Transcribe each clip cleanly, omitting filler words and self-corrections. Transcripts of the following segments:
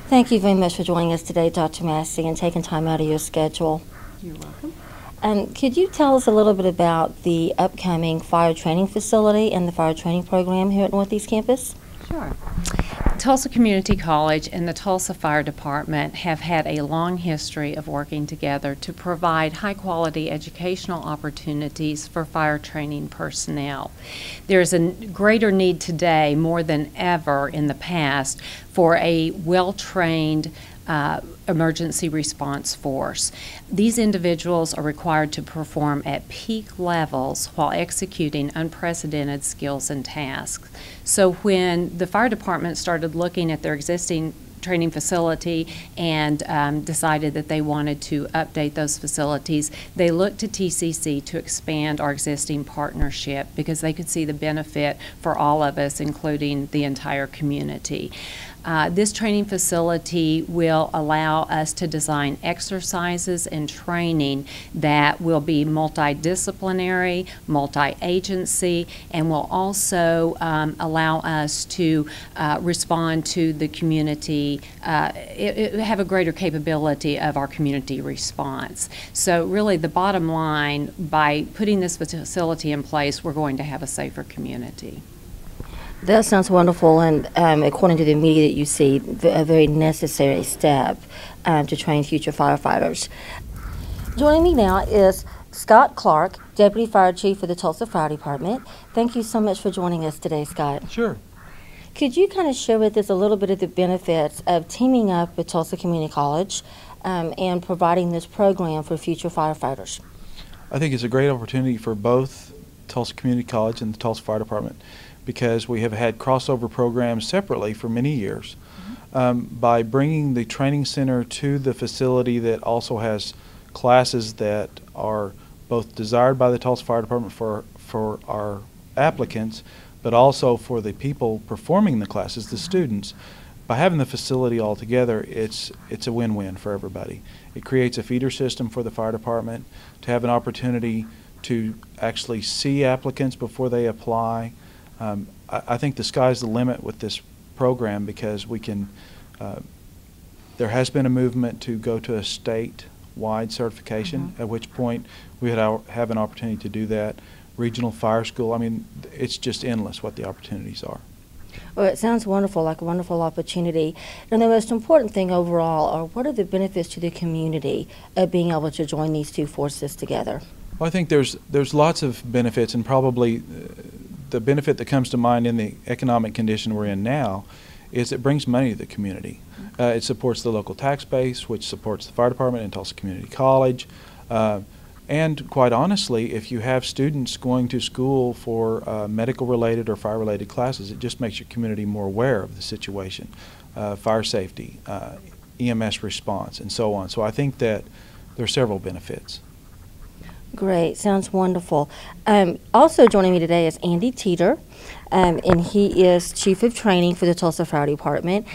Thank you very much for joining us today, Dr. Massey, and taking time out of your schedule. You're welcome. And could you tell us a little bit about the upcoming fire training facility and the fire training program here at Northeast Campus? Sure. Tulsa Community College and the Tulsa Fire Department have had a long history of working together to provide high-quality educational opportunities for fire training personnel. There's a greater need today, more than ever in the past, for a well-trained emergency response force. These individuals are required to perform at peak levels while executing unprecedented skills and tasks. So when the fire department started looking at their existing training facility and decided that they wanted to update those facilities, they looked to TCC to expand our existing partnership because they could see the benefit for all of us, including the entire community. This training facility will allow us to design exercises and training that will be multidisciplinary, multi-agency, and will also allow us to respond to the community, have a greater capability of our community response. So really the bottom line, by putting this facility in place, we're going to have a safer community. That sounds wonderful, and according to the media that you see, a very necessary step to train future firefighters. Joining me now is Scott Clark, Deputy Fire Chief for the Tulsa Fire Department. Thank you so much for joining us today, Scott. Sure. Could you kind of share with us a little bit of the benefits of teaming up with Tulsa Community College and providing this program for future firefighters? I think it's a great opportunity for both Tulsa Community College and the Tulsa Fire Department, because we have had crossover programs separately for many years. By bringing the training center to the facility that also has classes that are both desired by the Tulsa Fire Department for our applicants, but also for the people performing the classes, the students, by having the facility all together, it's a win-win for everybody. It creates a feeder system for the fire department to have an opportunity to actually see applicants before they apply. I think the sky's the limit with this program, because we can, there has been a movement to go to a state-wide certification, at which point we would have an opportunity to do that. Regional fire school, I mean, it's just endless what the opportunities are. Well, it sounds wonderful, like a wonderful opportunity. And the most important thing overall are, what are the benefits to the community of being able to join these two forces together? Well, I think there's lots of benefits, and probably the benefit that comes to mind in the economic condition we're in now is it brings money to the community. It supports the local tax base, which supports the fire department and Tulsa Community College. And quite honestly, if you have students going to school for medical-related or fire-related classes, it just makes your community more aware of the situation, fire safety, EMS response, and so on. So I think that there are several benefits. Great, sounds wonderful. Also joining me today is Andy Teeter, and he is Chief of Training for the Tulsa Fire Department.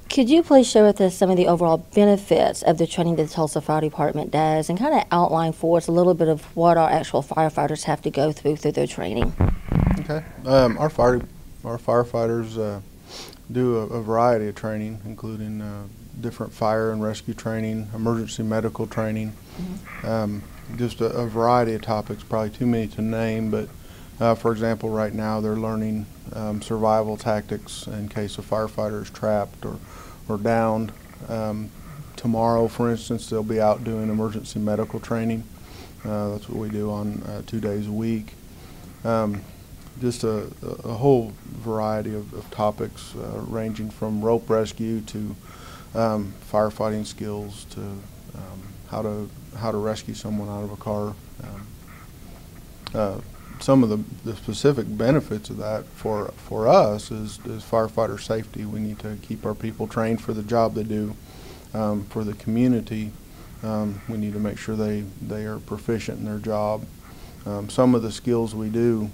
Could you please share with us some of the overall benefits of the training that the Tulsa Fire Department does, and kind of outline for us a little bit of what our actual firefighters have to go through their training? Okay. Our firefighters do a variety of training, including different fire and rescue training, emergency medical training, just a variety of topics, probably too many to name, but for example, right now they're learning survival tactics in case a firefighter is trapped or downed. Tomorrow, for instance, they'll be out doing emergency medical training. That's what we do on 2 days a week. Just a whole variety of topics, ranging from rope rescue to firefighting skills to how to rescue someone out of a car. Some of the specific benefits of that for us is firefighter safety. We need to keep our people trained for the job they do. For the community, we need to make sure they are proficient in their job. Some of the skills we do,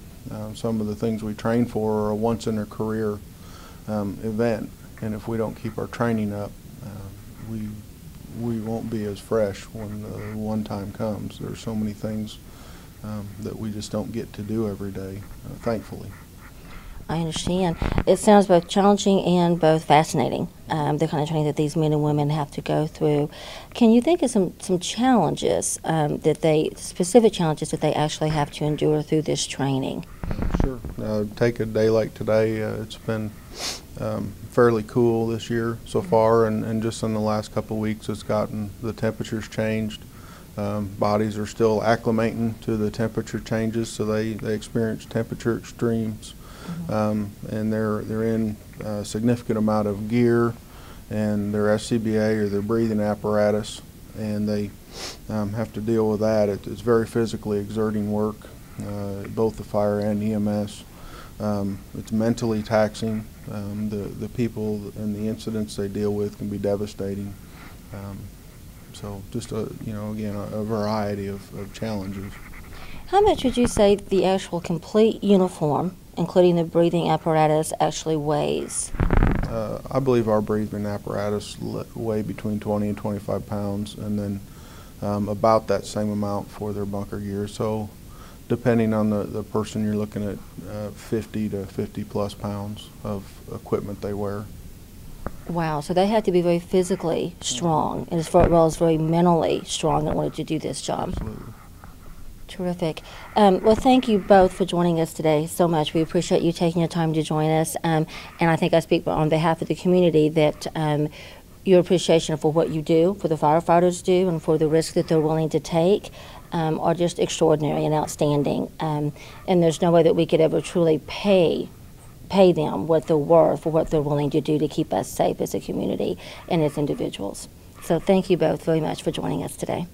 some of the things we train for are a once-in-a-career event, and if we don't keep our training up, we won't be as fresh when the one time comes. There are so many things that we just don't get to do every day, thankfully. I understand. It sounds both challenging and both fascinating. the kind of training that these men and women have to go through. Can you think of some challenges specific challenges that they actually have to endure through this training? Sure. Take a day like today. It's been fairly cool this year so far, and just in the last couple of weeks, the temperatures changed. Bodies are still acclimating to the temperature changes, so they experience temperature extremes, and they're in a significant amount of gear and their SCBA or their breathing apparatus, and they have to deal with that. It's very physically exerting work, both the fire and EMS. It's mentally taxing. The people and the incidents they deal with can be devastating. So just again, a variety of challenges. How much would you say the actual complete uniform, including the breathing apparatus, actually weighs? I believe our breathing apparatus weigh between 20 and 25 pounds, and then about that same amount for their bunker gear. So depending on the person, you're looking at 50 to 50 plus pounds of equipment they wear. Wow, so they have to be very physically strong and as well as very mentally strong in order to do this job. Absolutely. Terrific. Well, thank you both for joining us today so much. We appreciate you taking your time to join us. And I think I speak on behalf of the community that your appreciation for what you do, for the firefighters do, and for the risk that they're willing to take are just extraordinary and outstanding. And there's no way that we could ever truly pay them what they're worth for what they're willing to do to keep us safe as a community and as individuals. So thank you both very much for joining us today.